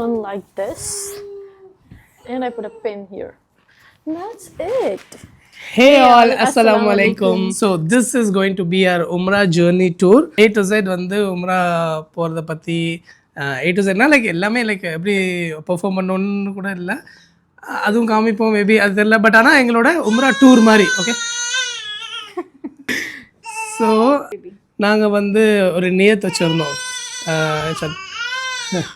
turn like this, and I put a pin here. And that's it. Hey all, assalamu alaikum. So this is going to be our Umrah journey tour. A to Z வந்து Umrah போகிறத பற்றி A to Zனா like எல்லாமே like எப்படி perform பண்ணணும்னு கூட இல்லை, அதுவும் காமிப்போம் மேபி அது தெரியல. பட் ஆனால் எங்களோட உம்ரா டூர் மாதிரி. ஓகே, ஸோ நாங்கள் வந்து ஒரு நியத் வச்சுருந்தோம்.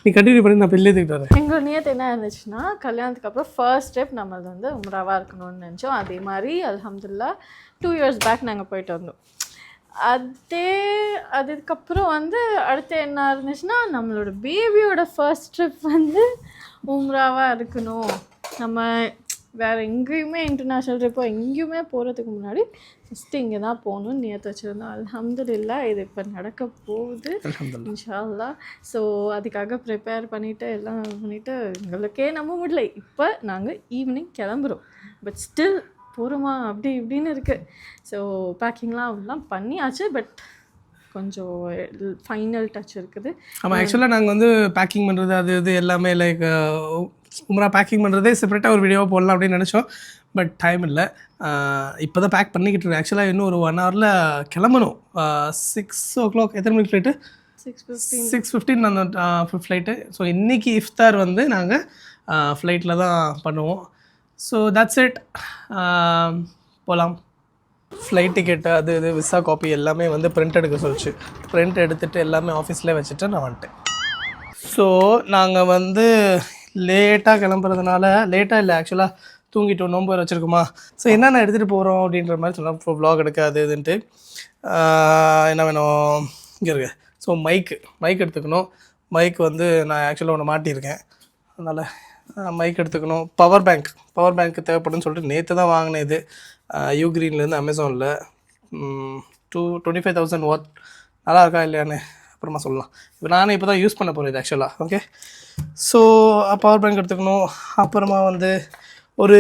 நீ கண்டினியூ பண்ணி நான் பிள்ளை தூக்கிட்டு வரேன். எங்களோட நியத்து என்ன இருந்துச்சுன்னா, கல்யாணத்துக்கு அப்புறம் ஃபர்ஸ்ட் ஸ்டெப் நம்மளது வந்து உம்ராவாக இருக்கணும்னு நினச்சோம். அதே மாதிரி அல்ஹம்துலில்லாஹ் 2 years பேக் நாங்கள் போயிட்டு வந்தோம். அதுக்கப்புறம் வந்து அடுத்து என்ன இருந்துச்சுன்னா, நம்மளோட பேபியோட ஃபர்ஸ்ட் ட்ரிப் வந்து உம்ராவாக இருக்கணும். நம்ம வேறு எங்கேயுமே இன்டர்நேஷ்னல் ட்ரிப்போ எங்கேயுமே போகிறதுக்கு முன்னாடி ஃபஸ்ட்டு இங்கே தான் போகணும்னு நியத்து வச்சுருந்தோம். அல்ஹம்துலில்லாஹ் இது இப்போ நடக்க போகுது இன்ஷா அல்லாஹ். ஸோ அதுக்காக ப்ரிப்பேர் பண்ணிவிட்டு எல்லாம் பண்ணிவிட்டு எங்களுக்கே நம்ப முடியல. இப்போ நாங்கள் ஈவினிங் கிளம்புறோம். பட் ஸ்டில் போகிறோமா அப்படி இப்படின்னு இருக்குது. ஸோ பேக்கிங்லாம் பண்ணியாச்சு. பட் கொஞ்சம் ஃபைனல் டச் இருக்குது. ஆமாம், ஆக்சுவலாக நாங்கள் வந்து பேக்கிங் பண்ணுறது அது இது எல்லாமே லைக் உம்ரா பேக்கிங் பண்ணுறதே செப்பரேட்டாக ஒரு வீடியோவாக போடலாம் அப்படின்னு நினச்சோம். பட் டைம் இல்லை. இப்போ தான் பேக் பண்ணிக்கிட்டு இருக்கோம். ஆக்சுவலாக இன்னும் ஒரு 1 hourல கிளம்பணும். 6 o'clock எத்தனை மணிக்கு ஃப்ளைட்டு? 6:15 அந்த ஃப்ளைட்டு. ஸோ இன்றைக்கி இஃப்தார் வந்து நாங்கள் ஃப்ளைட்டில் தான் பண்ணுவோம். So that's it. போகலாம். ஃப்ளைட் டிக்கெட்டு அது இது விசா காப்பி எல்லாமே வந்து பிரிண்ட் எடுக்க சொல்லிச்சு. பிரிண்ட் எடுத்துகிட்டு எல்லாமே ஆஃபீஸ்லேயே வச்சுட்டு நான் வந்துட்டேன். ஸோ நாங்கள் வந்து லேட்டாக கிளம்புறதுனால, லேட்டாக இல்லை ஆக்சுவலாக தூங்கிட்டோம், நோம்பு வேறு வச்சுருக்குமா. ஸோ என்னென்ன எடுத்துகிட்டு போகிறோம் அப்படின்ற மாதிரி சொன்னால் இப்போ வ்ளாக் எடுக்க அது இதுன்ட்டு என்ன வேணும் இங்கே இருக்கு. ஸோ மைக் எடுத்துக்கணும். மைக் வந்து நான் ஆக்சுவலாக ஒன்று மாட்டியிருக்கேன், அதனால் மைக் எடுத்துக்கணும். பவர் பேங்க் தேவைப்படுன்னு சொல்லிட்டு நேற்று தான் வாங்கினேன். இது யூ க்ரீன்லேருந்து அமேசானில் 25,000 வாட். நல்லா இருக்கா இல்லையான்னு அப்புறமா சொல்லலாம். இப்போ நானே இப்போ தான் யூஸ் பண்ண போகிறேன் இது ஆக்சுவலாக. ஓகே, ஸோ பவர் பேங்க் எடுத்துக்கணும். அப்புறமா வந்து ஒரு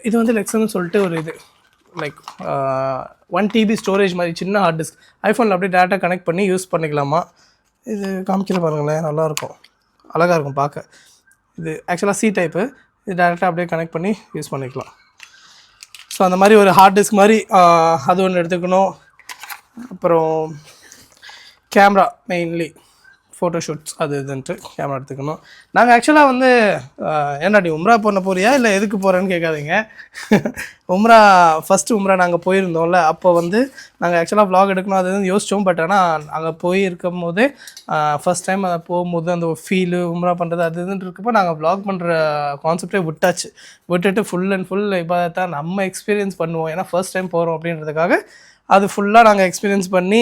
இது வந்து லெக்ஸன்னு சொல்லிட்டு ஒரு இது லைக் 1 TB ஸ்டோரேஜ் மாதிரி சின்ன ஹார்ட் டிஸ்க். ஐஃபோனில் அப்படியே டேட்டா கனெக்ட் பண்ணி யூஸ் பண்ணிக்கலாமா. இது காமிக்கிற பாருங்களேன், நல்லாயிருக்கும், அழகாக இருக்கும் பார்க்க. இது ஆக்சுவலாக C டைப்பு. இது டேரெக்டாக அப்படியே கனெக்ட் பண்ணி யூஸ் பண்ணிக்கலாம். ஸோ அந்த மாதிரி ஒரு ஹார்ட் டிஸ்க் மாதிரி அது ஒன்று எடுத்துக்கணும். அப்புறம் கேமரா, மெயின்லி ஃபோட்டோஷூட்ஸ் அது இதுன்ட்டு கேமரா எடுத்துக்கணும். நாங்கள் ஆக்சுவலாக வந்து ஏன்னாடி உம்ரா பண்ண போறியா இல்லை எதுக்கு போகிறேன்னு கேட்காதீங்க. ஃபஸ்ட்டு உம்ரா நாங்கள் போயிருந்தோம்ல, அப்போ வந்து நாங்கள் ஆக்சுவலாக வ்ளாக் எடுக்கணும் அது இதுன்னு யோசித்தோம். பட் ஆனால் அங்கே போயிருக்கும் போதே ஃபஸ்ட் டைம் அதை போகும்போது அந்த ஃபீலு உம்ரா பண்ணுறது அது இதுன்னு இருக்கப்போ நாங்கள் வ்ளாக் பண்ணுற கான்செப்டே விட்டுட்டு ஃபுல் அண்ட் ஃபுல் இப்போ தான் நம்ம எக்ஸ்பீரியன்ஸ் பண்ணுவோம். ஏன்னா ஃபர்ஸ்ட் டைம் போகிறோம் அப்படின்றதுக்காக அது ஃபுல்லாக நாங்கள் எக்ஸ்பீரியன்ஸ் பண்ணி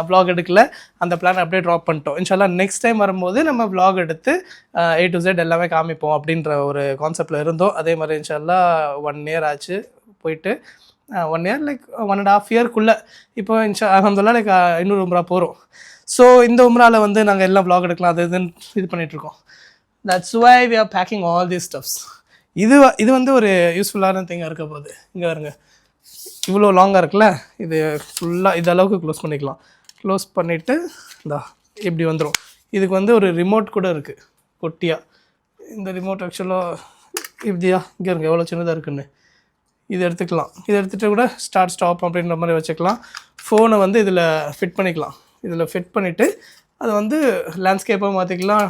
வ்ளாக் எடுக்கல. அந்த பிளான் அப்படியே ட்ராப் பண்ணிட்டோம். இன்ஷால்லா நெக்ஸ்ட் டைம் வரும்போது நம்ம வ்ளாக் எடுத்து A to Z எல்லாமே காமிப்போம் அப்படின்ற ஒரு கான்செப்டில் இருந்தோம். அதே மாதிரி இன்ஷால்லா 1 year ஆச்சு போயிட்டு. 1 year லைக் 1.5 yearக்குள்ளே இப்போ அல்ஹம்துலில்லாஹ் லைக் இன்னொரு உம்ரா போகிறோம். ஸோ இந்த உம்ராவில் வந்து நாங்கள் எல்லாம் வ்ளாக் எடுக்கலாம் அது இதுன்னு இது பண்ணிகிட்ருக்கோம். That's why we are packing all these stuffs. இது வந்து ஒரு யூஸ்ஃபுல்லான திங்காக இருக்க போகுது. இங்கே வருங்க, இவ்வளோ லாங்காக இருக்குல்ல, இது ஃபுல்லாக இது அளவுக்கு க்ளோஸ் பண்ணிக்கலாம். க்ளோஸ் பண்ணிவிட்டு இந்தா இப்படி வந்துடும். இதுக்கு வந்து ஒரு ரிமோட் கூட இருக்குது குட்டியாக. இந்த ரிமோட் ஆக்சுவலாக இப்படியா இங்கே இருங்க எவ்வளோ சின்னதாக இருக்குன்னு. இது எடுத்துக்கலாம். இதை எடுத்துகிட்டு கூட ஸ்டாப் அப்படின்ற மாதிரி வச்சுக்கலாம். ஃபோனை வந்து இதில் ஃபிட் பண்ணிக்கலாம். இதில் ஃபிட் பண்ணிவிட்டு அதை வந்து லேண்ட்ஸ்கேப்பாகவும் மாற்றிக்கலாம்,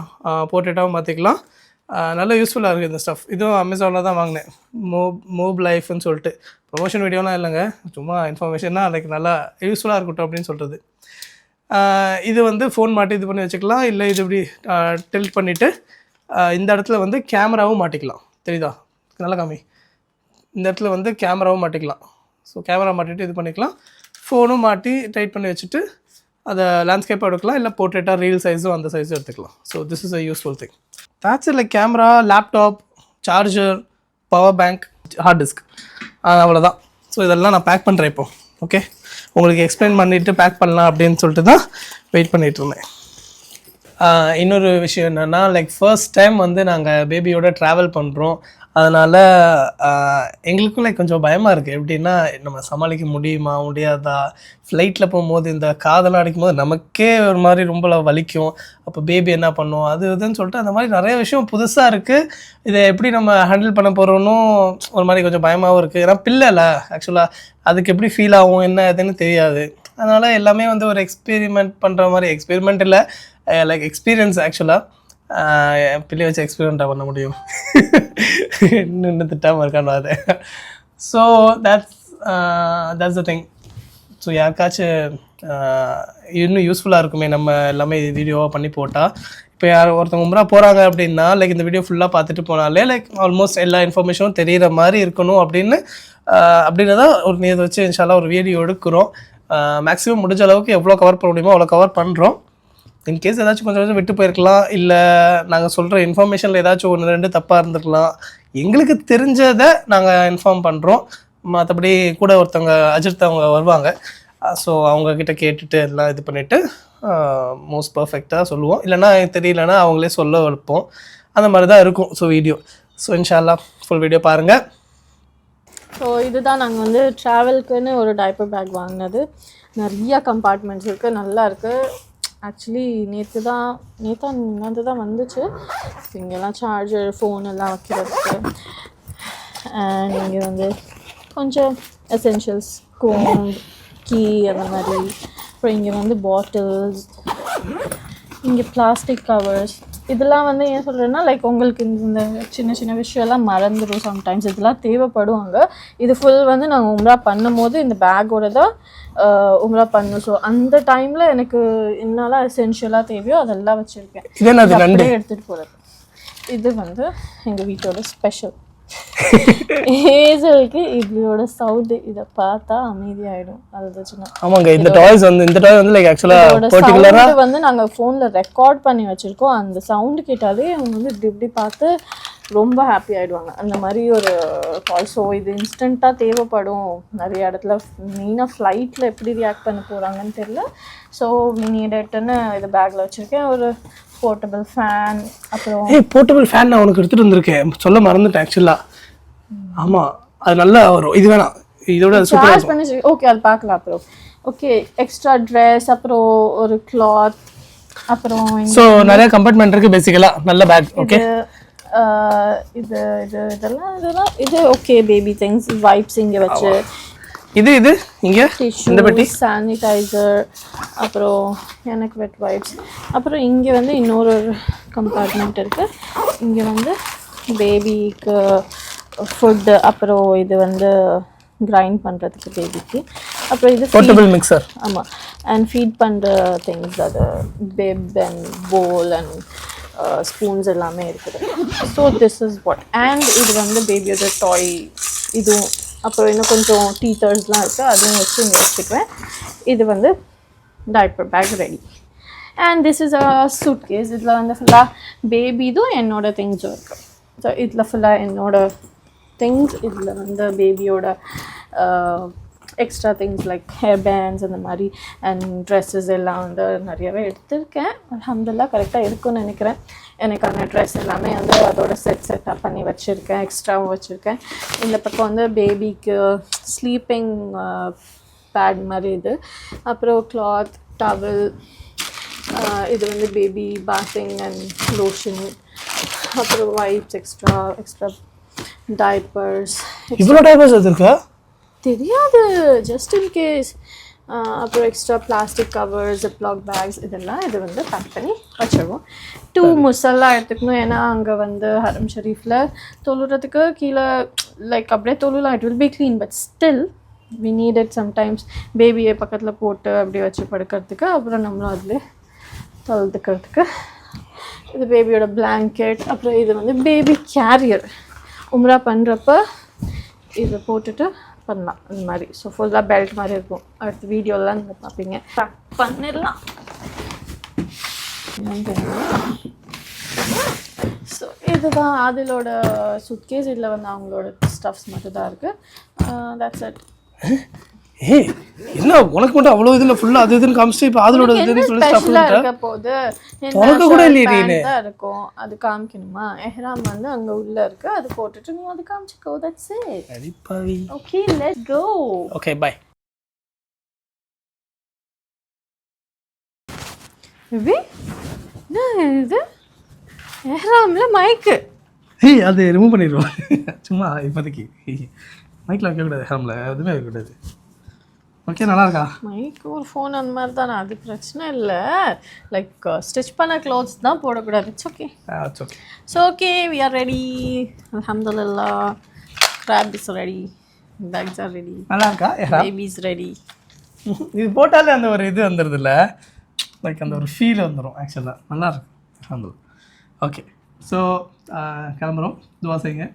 போர்ட்ரேட்டாகவும் மாற்றிக்கலாம். நல்ல யூஸ்ஃபுல்லாக இருக்குது இந்த ஸ்டஃப். இதுவும் அமேசானில் தான் வாங்கினேன். மூவ் லைஃப்னு சொல்லிட்டு. ப்ரொமோஷன் வீடியோலாம் இல்லைங்க, சும்மா இன்ஃபர்மேஷனாக லைக் நல்லா யூஸ்ஃபுல்லாக இருக்கட்டும் அப்படின்னு சொல்கிறது. இது வந்து ஃபோன் மாட்டி இது பண்ணி வச்சுக்கலாம். இல்லை இது இப்படி டில்ட் பண்ணிவிட்டு இந்த இடத்துல வந்து கேமராவும் மாட்டிக்கலாம். தெரியுதா? நல்லா காமி. இந்த இடத்துல வந்து கேமராவும் மாட்டிக்கலாம். ஸோ கேமரா மாட்டிட்டு இது பண்ணிக்கலாம். ஃபோனும் மாட்டி டைட் பண்ணி வச்சுட்டு அதை லேண்ட்ஸ்கேப்பாக எடுக்கலாம். இல்லை போர்ட்ரேட்டாக ரீல் சைஸும் அந்த சைஸும் எடுத்துக்கலாம். So this is a useful thing. that's it. Like camera, laptop, charger, power bank, hard disk, அவ்வளோதான். ஸோ இதெல்லாம் நான் பேக் பண்ணுறேன் இப்போ. ஓகே, உங்களுக்கு எக்ஸ்பிளைன் பண்ணிவிட்டு பேக் பண்ணலாம் அப்படின்னு சொல்லிட்டு தான் வெயிட் பண்ணிகிட்டு இருந்தேன். இன்னொரு விஷயம் என்னென்னா லைக் ஃபர்ஸ்ட் டைம் வந்து நாங்கள் பேபியோட ட்ராவல் பண்ணுறோம். அதனால் எங்களுக்கும் லைக் கொஞ்சம் பயமாக இருக்குது. எப்படின்னா நம்ம சமாளிக்க முடியுமா முடியாதா, ஃப்ளைட்டில் போகும்போது இந்த காதெல்லாம் அடிக்கும்போது நமக்கே ஒரு மாதிரி ரொம்ப வலிக்கும். அப்போ பேபி என்ன பண்ணும் அது இதுன்னு சொல்லிட்டு அந்த மாதிரி நிறைய விஷயம் புதுசாக இருக்குது. இதை எப்படி நம்ம ஹேண்டில் பண்ண போகிறோன்னு ஒரு மாதிரி கொஞ்சம் பயமாகவும் இருக்குது. ஏன்னா பிள்ளைல ஆக்சுவலாக அதுக்கு எப்படி ஃபீல் ஆகும் என்ன எதுன்னு தெரியாது. அதனால் எல்லாமே வந்து ஒரு எக்ஸ்பெரிமெண்ட் பண்ணுற மாதிரி, எக்ஸ்பெரிமெண்ட் இல்லை லைக் எக்ஸ்பீரியன்ஸ். ஆக்சுவலாக பிள்ளை வச்சு எக்ஸ்பீரியண்ட்டாக பண்ண முடியும். இன்னும் திட்டாமல் இருக்கான்னு அது. So that's the thing. So யாருக்காச்சும் இன்னும் யூஸ்ஃபுல்லாக இருக்குமே நம்ம எல்லாமே வீடியோவாக பண்ணி போட்டால். இப்போ ஒருத்தவங்க உம்ரா போகிறாங்க அப்படின்னா லைக் இந்த வீடியோ ஃபுல்லாக பார்த்துட்டு போனாலே லைக் ஆல்மோஸ்ட் எல்லா இன்ஃபர்மேஷனும் தெரிகிற மாதிரி இருக்கணும் அப்படின்றதான் ஒரு நேர் வச்சு இன்ஷால்லா ஒரு வீடியோ எடுக்கிறோம். மேக்ஸிமம் முடிஞ்ச அளவுக்கு எவ்வளோ கவர் பண்ண முடியுமோ அவ்வளோ கவர் பண்ணுறோம். இன்கேஸ் ஏதாச்சும் கொஞ்சம் விட்டு போயிருக்கலாம், இல்லை நாங்கள் சொல்கிற இன்ஃபர்மேஷனில் ஏதாச்சும் 1-2 தப்பாக இருந்திருக்கலாம். எங்களுக்கு தெரிஞ்சதை நாங்கள் இன்ஃபார்ம் பண்ணுறோம். மற்றபடி கூட ஒருத்தவங்க அஜித் அவங்க வருவாங்க. ஸோ அவங்கக்கிட்ட கேட்டுட்டு எல்லாம் இது பண்ணிவிட்டு மோஸ்ட் பர்ஃபெக்டாக சொல்லுவோம். இல்லைனா தெரியலனா அவங்களே சொல்ல வைப்போம். அந்த மாதிரி தான் இருக்கும் ஸோ வீடியோ. ஸோ இன்ஷா அல்லாஹ் ஃபுல் வீடியோ பாருங்கள். ஸோ இதுதான் நாங்கள் வந்து ட்ராவல்க்குன்னு ஒரு டைப்பர் பேக் வாங்கினது. நிறையா கம்பார்ட்மெண்ட்ஸ் இருக்குது, நல்லா இருக்குது. ஆக்சுவலி நேற்று தான் வந்துச்சு. இங்கெல்லாம் சார்ஜர் ஃபோன் எல்லாம் வைக்கிறதுக்கு. அண்ட் இங்கே வந்து கொஞ்சம் எசென்ஷியல்ஸ், கோம், கீ அந்த மாதிரி. அப்புறம் இங்கே வந்து பாட்டில்ஸ், இங்கே பிளாஸ்டிக் கவர்ஸ். இதெல்லாம் வந்து ஏன் சொல்கிறேன்னா லைக் உங்களுக்கு இந்த சின்ன சின்ன விஷயம்லாம் மறந்துடும் சம்டைம்ஸ். இதெல்லாம் தேவைப்படும் அங்கே. இது ஃபுல் வந்து நாங்கள் உம்ரா பண்ணும் போது இந்த பேக்கோட தான் உம்ரா பண்ணணும். ஸோ அந்த டைமில் எனக்கு என்னெல்லாம் எசென்ஷியலாக தேவையோ அதெல்லாம் வச்சுருக்கேன். அப்படியே எடுத்துகிட்டு போகிறது. இது வந்து எங்கள் வீட்டோட ஸ்பெஷல். ஏஜலுக்கு இதோட சவுண்ட் இதை பார்த்தா அமைதியாயிடும். அதுச்சுன்னா ஆமாங்க, இந்த டாய்ஸ் வந்து லைக் ஆக்சுவலாக பர்టిక్యులரா வந்து நாங்கள் ஃபோனில் ரெக்கார்ட் பண்ணி வச்சுருக்கோம். அந்த சவுண்டு கேட்டாலே அவங்க வந்து இப்படி பார்த்து ரொம்ப ஹாப்பி ஆகிடுவாங்க. அந்த மாதிரி ஒரு கால். ஸோ இது இன்ஸ்டண்ட்டாக தேவைப்படும் நிறைய இடத்துல. மெயினாக ஃப்ளைட்டில் எப்படி ரியாக்ட் பண்ண போகிறாங்கன்னு தெரியல. ஸோ நீடட்டுன்னு இது பேக்கில் வச்சுருக்கேன். ஒரு போர்ட்டபிள் ஃபேன். அப்புறம் போர்ட்டபிள் ஃபேன் நான் உனக்கு எடுத்துகிட்டு வந்திருக்கேன், சொல்ல மறந்துட்டேன் ஆக்சுவலாக. ஆமாம், அது நல்லா வரும். இது வேணாம், இதோட சார்ஜ் பண்ணி. ஓகே, அது பார்க்கலாம் அப்புறம். ஓகே, எக்ஸ்ட்ரா ட்ரெஸ், அப்புறம் ஒரு கிளாத், அப்புறம் ஸோ நிறைய கம்பார்ட்மெண்ட் இருக்குது பேசிக்கலாக. நல்ல பேக். ஓகே, இதெல்லாம் இது ஓகே. பேபி திங்ஸ், வைப்ஸ் இங்கே வச்சு. இது இங்கே இந்த பெட்டி, சானிடைசர், அப்புறம் எனக்கு வெட் வைப்ஸ். அப்புறம் இங்கே வந்து இன்னொரு கம்பார்ட்மெண்ட் இருக்குது. இங்கே வந்து பேபிக்கு ஃபுட்டு, அப்புறம் இது வந்து கிரைண்ட் பண்ணுறதுக்கு பேபிக்கு. அப்புறம் இது போர்ட்டபிள் மிக்சர். ஆமாம், அண்ட் ஃபீட் பண்ணுற திங்ஸ், அது bib and bowl and spoons எல்லாமே இருக்குது. So this is what. And இது வந்து பேபியோட டாய் இதுவும். அப்புறம் இன்னும் கொஞ்சம் டீத்தர்ஸ்லாம் இருக்குது, அதுவும் வச்சு இங்கே வச்சுக்குவேன். இது வந்து diaper bag ready. And this is a suitcase. இதில் வந்து ஃபுல்லாக பேபிதும் என்னோட திங்ஸும் இருக்குது. ஸோ இதில் ஃபுல்லாக என்னோட திங்ஸ். இதில் வந்து பேபியோட extra things like hair bands அந்த மாதிரி அண்ட் ட்ரெஸ்ஸஸ் எல்லாம் வந்து நிறையவே எடுத்திருக்கேன். அல்ஹம்துலில்லாஹ் கரெக்டாக இருக்குன்னு நினைக்கிறேன். எனக்கான ட்ரெஸ் எல்லாமே வந்து அதோட செட்டப் பண்ணி வச்சுருக்கேன், எக்ஸ்ட்ராவும் வச்சுருக்கேன். இந்த பக்கம் வந்து பேபிக்கு ஸ்லீப்பிங் பேட் மாதிரி இது. அப்புறம் கிளாத், டவல். இது வந்து பேபி பாத்திங் அண்ட் லோஷன். அப்புறம் வைப்ஸ், எக்ஸ்ட்ரா டைப்பர்ஸ். இவ்வளோ டைப்பர்ஸ் வச்சுருக்கா தெரியாது, ஜஸ்ட் இன் கேஸ். அப்புறம் extra plastic covers, ziplock bags, இதெல்லாம் இது வந்து பேக் பண்ணி வச்சுருவோம். 2 முசல்லா எடுத்துக்கணும். ஏன்னா அங்கே வந்து ஹரம் ஷரீஃபில் தொழுறதுக்கு கீழே லைக் அப்படியே தொழுலாம். It will be clean, but still we need it sometimes. பேபியை பக்கத்தில் போட்டு அப்படியே வச்சு படுக்கிறதுக்கு, அப்புறம் நம்மளும் அதில் தொழுதுக்கிறதுக்கு. இது பேபியோட பிளாங்கெட். அப்புறம் இது வந்து பேபி கேரியர். உம்ரா பண்ணுறப்ப இதை போட்டுட்டு பண்ணலாம் அந்த மாதிரி. ஸோ ஃபுல்லாக பெல்ட் மாதிரி இருக்கும். அடுத்த வீடியோலாம் நீங்கள் பார்ப்பீங்க. பேக் பண்ணிடலாம். ஸோ இதுதான் அதிலோட சுட்கேஸ். இதில் வந்து அவங்களோட ஸ்டஃப்ஸ் மட்டும் தான் இருக்குது. That's it. ஏய் என்ன உனக்கு மட்டும் அவ்வளோ இதில் ஃபுல்லாக அது இதுன்னு காமிச்சிட்டு இப்போ அதோட இதுன்னு சொல்லி ஸ்டாப் ஸ்பெஷலா இருக்க போது திறக்க கூட இல்லையே நீ. தான் இருக்கும். அது காமிக்கணுமா? எஹ்ராம் வந்து அங்க உள்ள இருக்கு, அது போட்டுட்டு நீ அது காமிச்சுக்கோ. That's it. அடிப்பாவி. Okay, let's go. Okay bye. இது என்ன இது? எஹ்ராம்ல மைக்கு. ஏய் அது ரிமூவ் பண்ணிடுவோம் சும்மா இப்போதைக்கு. மைக்கில் வைக்கக்கூடாது, ஹேமில் எதுவுமே வைக்கக்கூடாது. ஓகே நல்லா இருக்கா? மைக் ஒரு ஃபோன் அந்த மாதிரி தானே, அது பிரச்சனை இல்லை. லைக் ஸ்டிச் பண்ண க்ளோத்ஸ் தான் போடக்கூடாது. It's okay. It's okay. So okay, we are ready. அல்ஹம்துலில்லா. Grab is ready, bags are ready, நல்லா இருக்கா? Baby is ready. இது போட்டாலே அந்த ஒரு இது வந்துடுது இல்லை, லைக் அந்த ஒரு ஃபீல் வந்துடும். ஆக்சுவலாக நல்லா இருக்கு. அல்ஹம்துலில்லா. ஓகே ஸோ கிளம்புறோம். துவா செய்யுங்க.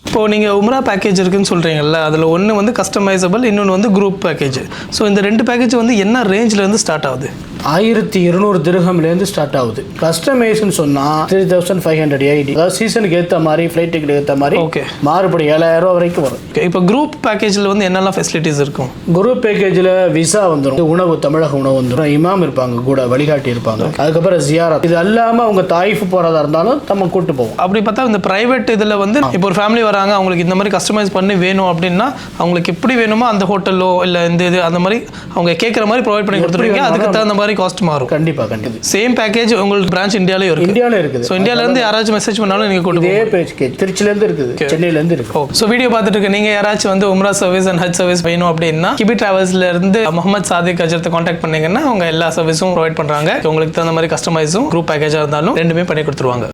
இப்போது நீங்கள் உம்ரா பேக்கேஜ் இருக்குன்னு சொல்கிறீங்கல்ல, அதில் ஒன்று வந்து கஸ்டமைசபிள், இன்னொன்று வந்து குரூப் பேக்கேஜ். ஸோ இந்த 2 பேக்கேஜ் வந்து என்ன ரேஞ்சிலேருந்து ஸ்டார்ட் ஆகுது? 1200 திர்ஹம்லேருந்து ஸ்டார்ட் ஆகுது. கஸ்டமைஸ்ன்னு சொன்னால் 3500 AED, அதாவது சீசனுக்கு ஏற்ற மாதிரி, ஃப்ளைட் டிக்கெட் ஏற்ற மாதிரி ஓகே மாறுபடி 7000 ரூபா வரைக்கும் வரும். ஓகே இப்போ குரூப் பேக்கேஜில் வந்து என்னெல்லாம் ஃபெசிலிட்டிஸ் இருக்கும்? குரூப் பேக்கேஜில் விசா வந்துடும், உணவு தமிழக உணவு வந்துடும், இமாம் இருப்பாங்க கூட, வழிகாட்டி இருப்பாங்க, அதுக்கப்புறம் ஜியாரத். இது இல்லாமல் அவங்க தாயிஃப் போகிறதா இருந்தாலும் நம்ம கூட்டு போவோம். அப்படி பார்த்தா இந்த ப்ரைவேட் இதில் வந்து இப்போ ஒரு ஃபேமிலி வராங்க, அவங்களுக்கு இந்த மாதிரி கஸ்டமைஸ் பண்ணி வேணும் அப்படின்னா அவங்களுக்கு எப்படி வேணுமோ அந்த ஹோட்டலோ இல்லை இந்த இது அந்த மாதிரி அவங்க கேட்குற மாதிரி ப்ரொவைட் பண்ணி கொடுத்துருவீங்க. அதுக்கு தகுந்த மாதிரி காஸ்ட் மாறும். கண்டிப்பாக. சேம் பேக்கேஜ் உங்களுக்கு பிரான்ச் இந்தியாவிலே இருக்குது? இந்தியாவிலே இருக்குது. ஸோ இந்தியாவிலேருந்து யாராச்சும் மெசேஜ் பண்ணாலும் நீங்கள் கூட்டு இதே பேக்கேஜ் திருச்சிலேருந்து இருக்குது, சென்னையிலேருந்து இருக்குது. ஸோ வீடியோ பார்த்துட்டு இருக்கு நீங்கள் யாராச்சும் வந்து உம்ரா சர்வீஸ் அண்ட் ஹஜ் சர்வீஸ் வேணும் அப்படின்னா கிபி டிராவல்ஸ்லேருந்து முகமது சாதிக் அஜரத்தை காண்டாக்ட் பண்ணீங்கன்னா அவங்க எல்லா சர்வீஸும் ப்ரொவைட் பண்ணுறாங்க. உங்களுக்கு தகுந்த மாதிரி கஸ்டமைஸும் குரூப் பேக்கேஜாக இருந்தாலும் ரெண்டுமே பண்ணி கொடுத்துருவாங்க.